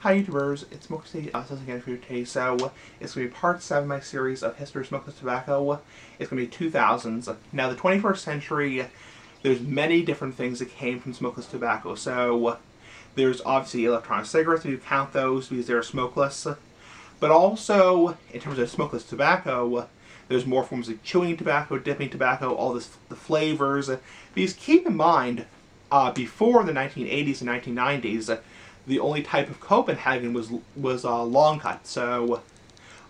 Hi YouTubers, it's Smokeless again for you today. So it's going to be part 7 of my series of History of Smokeless Tobacco. It's going to be 2000s. Now the 21st century, there's many different things that came from smokeless tobacco. So there's obviously electronic cigarettes, if you count those, because they're smokeless. But also, in terms of smokeless tobacco, there's more forms of chewing tobacco, dipping tobacco, all the flavors. Because keep in mind, before the 1980s and 1990s, the only type of Copenhagen was long cut. So,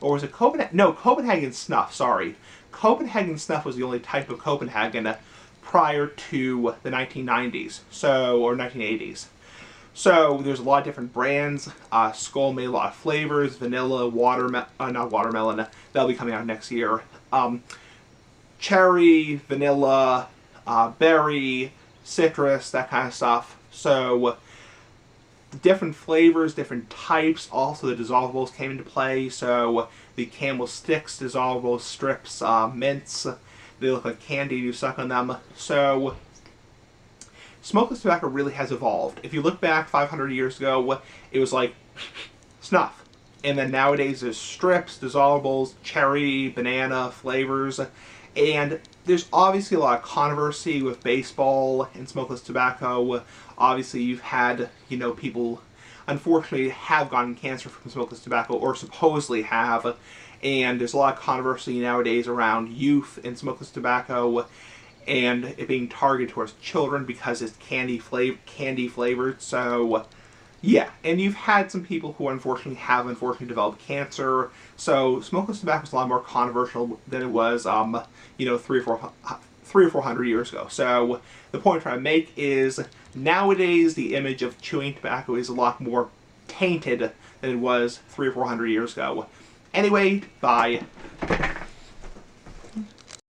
or was it Copenhagen? No, Copenhagen snuff. Sorry, Copenhagen snuff was the only type of Copenhagen prior to the 1990s. So, or 1980s. So there's a lot of different brands. Skull made a lot of flavors: vanilla, not watermelon. That'll be coming out next year. Cherry, vanilla, berry, citrus, that kind of stuff. So different flavors, different types. Also, the dissolvables came into play. So the Camel Sticks, dissolvable strips, mints. They look like candy. You suck on them. So smokeless tobacco really has evolved. If you look back 500 years ago, it was like snuff. And then nowadays there's strips, dissolvables, cherry, banana flavors. And there's obviously a lot of controversy with baseball and smokeless tobacco. Obviously you've had, people unfortunately have gotten cancer from smokeless tobacco, or supposedly have. And there's a lot of controversy nowadays around youth and smokeless tobacco, and it being targeted towards children because it's candy flavored. So yeah, and you've had some people who unfortunately developed cancer. So smokeless tobacco is a lot more controversial than it was, 300 or 400 years ago. So the point I'm trying to make is nowadays the image of chewing tobacco is a lot more tainted than it was 300 or 400 years ago. Anyway, bye.